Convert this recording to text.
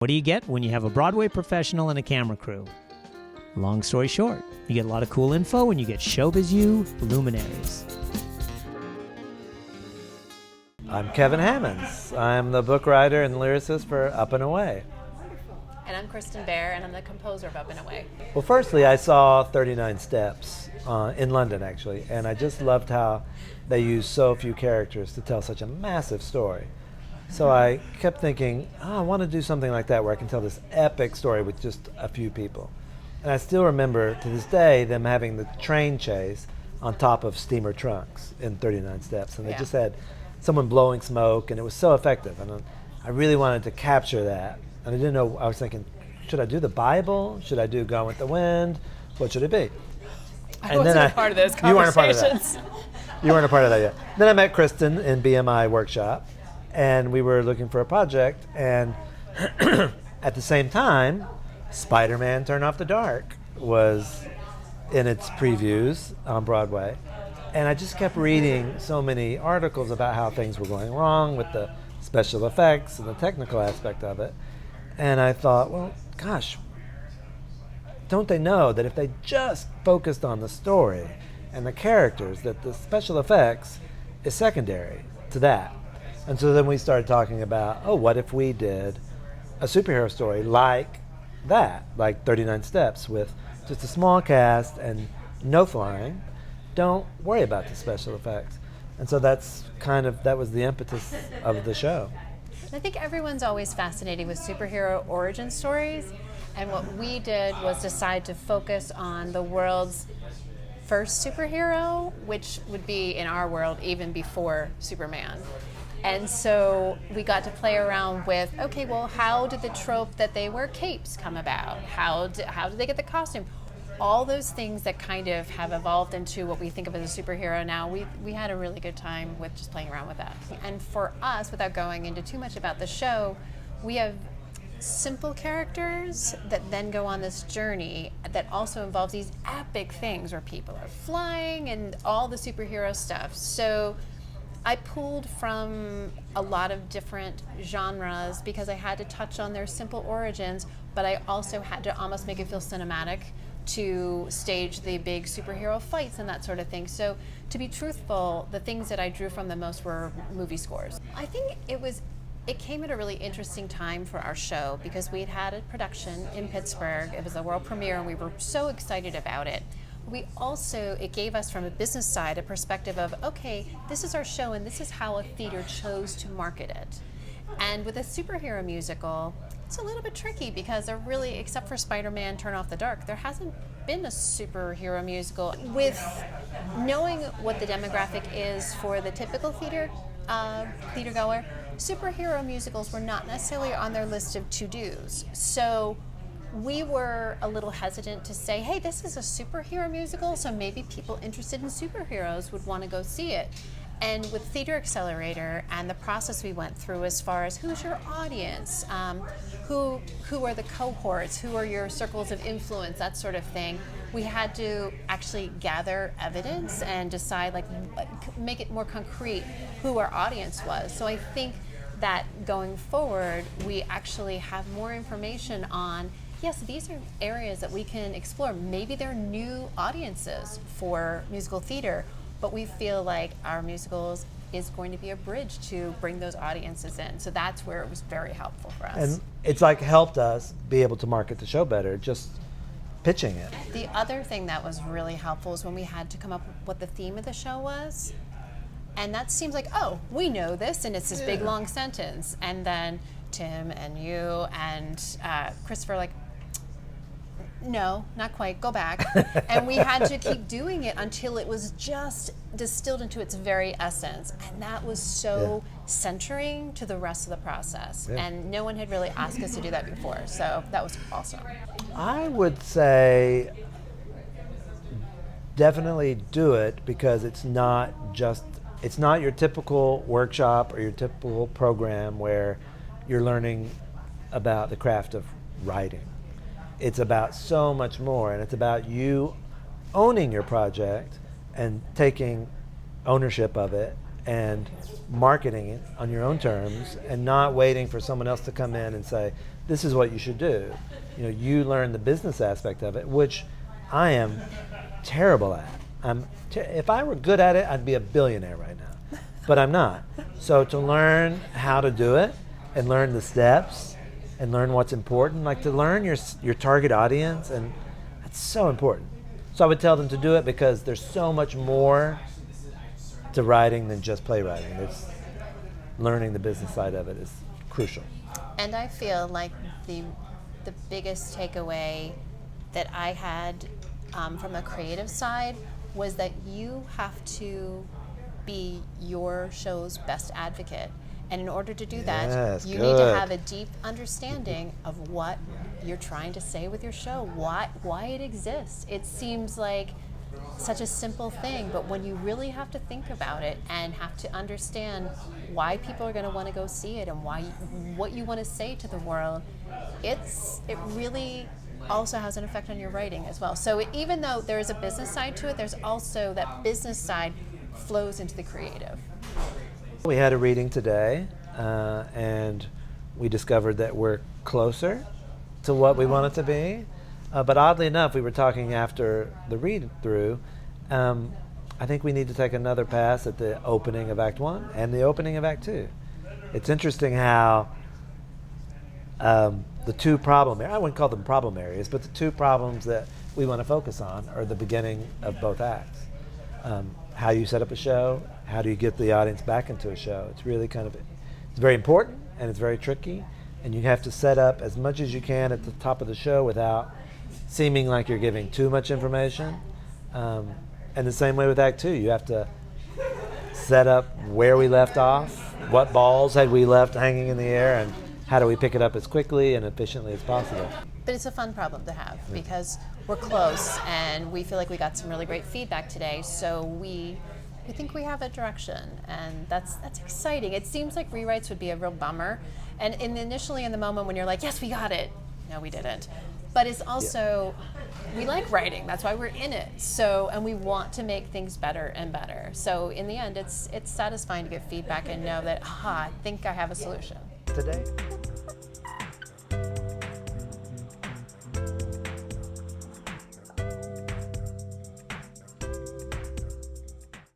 What do you get when you have a Broadway professional and a camera crew? Long story short, you get a lot of cool info when you get ShowbizU luminaries. I'm Kevin Hammonds. I'm the book writer and lyricist for Up and Away. And I'm Kristin Bair, and I'm the composer of Up and Away. Well, firstly, I saw 39 Steps in London, actually, and I just loved how they used so few characters to tell such a massive story. So I kept thinking, I want to do something like that where I can tell this epic story with just a few people. And I still remember to this day them having the train chase on top of steamer trunks in 39 Steps. And they just had someone blowing smoke, and it was so effective. And I really wanted to capture that. And I didn't know, I was thinking, should I do the Bible? Should I do Gone with the Wind? What should it be? I wasn't a part of those conversations. You weren't a part of that. You weren't a part of that yet. Then I met Kristin in BMI workshop, and we were looking for a project, and at the same time, Spider-Man Turn Off the Dark was in its previews on Broadway. And I just kept reading so many articles about how things were going wrong with the special effects and the technical aspect of it. And I thought, well, gosh, don't they know that if they just focused on the story and the characters, that the special effects is secondary to that? And so then we started talking about, what if we did a superhero story like that, like 39 Steps, with just a small cast and no flying. Don't worry about the special effects. And so that was the impetus of the show. I think everyone's always fascinated with superhero origin stories, and what we did was decide to focus on the world's first superhero, which would be, in our world, even before Superman. And so we got to play around with, okay, well, how did the trope that they wear capes come about? How did they get the costume? All those things that kind of have evolved into what we think of as a superhero now, we had a really good time with just playing around with that. And for us, without going into too much about the show, we have simple characters that then go on this journey that also involves these epic things where people are flying and all the superhero stuff. So I pulled from a lot of different genres because I had to touch on their simple origins, but I also had to almost make it feel cinematic to stage the big superhero fights and that sort of thing. So to be truthful, the things that I drew from the most were movie scores. I think it came at a really interesting time for our show because we had a production in Pittsburgh. It was a world premiere and we were so excited about it. It gave us from a business side a perspective of, okay, this is our show and this is how a theater chose to market it. And with a superhero musical, it's a little bit tricky because there really, except for Spider-Man Turn Off the Dark, there hasn't been a superhero musical. With knowing what the demographic is for the typical theater goer, superhero musicals were not necessarily on their list of to-dos. So we were a little hesitant to say, hey, this is a superhero musical, so maybe people interested in superheroes would want to go see it. And with Theater Accelerator and the process we went through as far as who's your audience, who are the cohorts, who are your circles of influence, that sort of thing, we had to actually gather evidence and decide, make it more concrete who our audience was. So I think that going forward, we actually have more information on, yes, these are areas that we can explore. Maybe they're new audiences for musical theater, but we feel like our musicals is going to be a bridge to bring those audiences in. So that's where it was very helpful for us. And it's helped us be able to market the show better, just pitching it. The other thing that was really helpful is when we had to come up with what the theme of the show was. And that seems like, we know this, and it's this big long sentence. And then Tim and you and Christopher no, not quite, go back. And we had to keep doing it until it was just distilled into its very essence. And that was so centering to the rest of the process. Yeah. And no one had really asked us to do that before, so that was awesome. I would say definitely do it because it's not your typical workshop or your typical program where you're learning about the craft of writing. It's about so much more, and it's about you owning your project and taking ownership of it and marketing it on your own terms and not waiting for someone else to come in and say, this is what you should do. You know, you learn the business aspect of it, which I am terrible at. If I were good at it, I'd be a billionaire right now, but I'm not. So to learn how to do it and learn the steps and learn what's important, like to learn your target audience, and that's so important. So I would tell them to do it because there's so much more to writing than just playwriting. It's learning the business side of it is crucial. And I feel like the biggest takeaway that I had from a creative side was that you have to be your show's best advocate. And in order to do that, Yes, you good. need to have a deep understanding of what you're trying to say with your show, why it exists. It seems like such a simple thing, but when you really have to think about it and have to understand why people are going to want to go see it and what you want to say to the world, it really also has an effect on your writing as well. So even though there is a business side to it, there's also that business side flows into the creative. We had a reading today, and we discovered that we're closer to what we want it to be. But oddly enough, we were talking after the read-through. I think we need to take another pass at the opening of Act 1 and the opening of Act 2. It's interesting how the two problem areas, I wouldn't call them problem areas, but the two problems that we want to focus on are the beginning of both acts. How you set up a show, how do you get the audience back into a show? It's really it's very important and it's very tricky, and you have to set up as much as you can at the top of the show without seeming like you're giving too much information. And the same way with Act 2, you have to set up where we left off, what balls had we left hanging in the air, and how do we pick it up as quickly and efficiently as possible. But it's a fun problem to have because we're close and we feel like we got some really great feedback today. So we think we have a direction, and that's exciting. It seems like rewrites would be a real bummer. And initially in the moment when you're like, yes, we got it. No, we didn't. But it's also, we like writing. That's why we're in it. So, and we want to make things better and better. So in the end, it's satisfying to get feedback and know that, I think I have a solution. Today.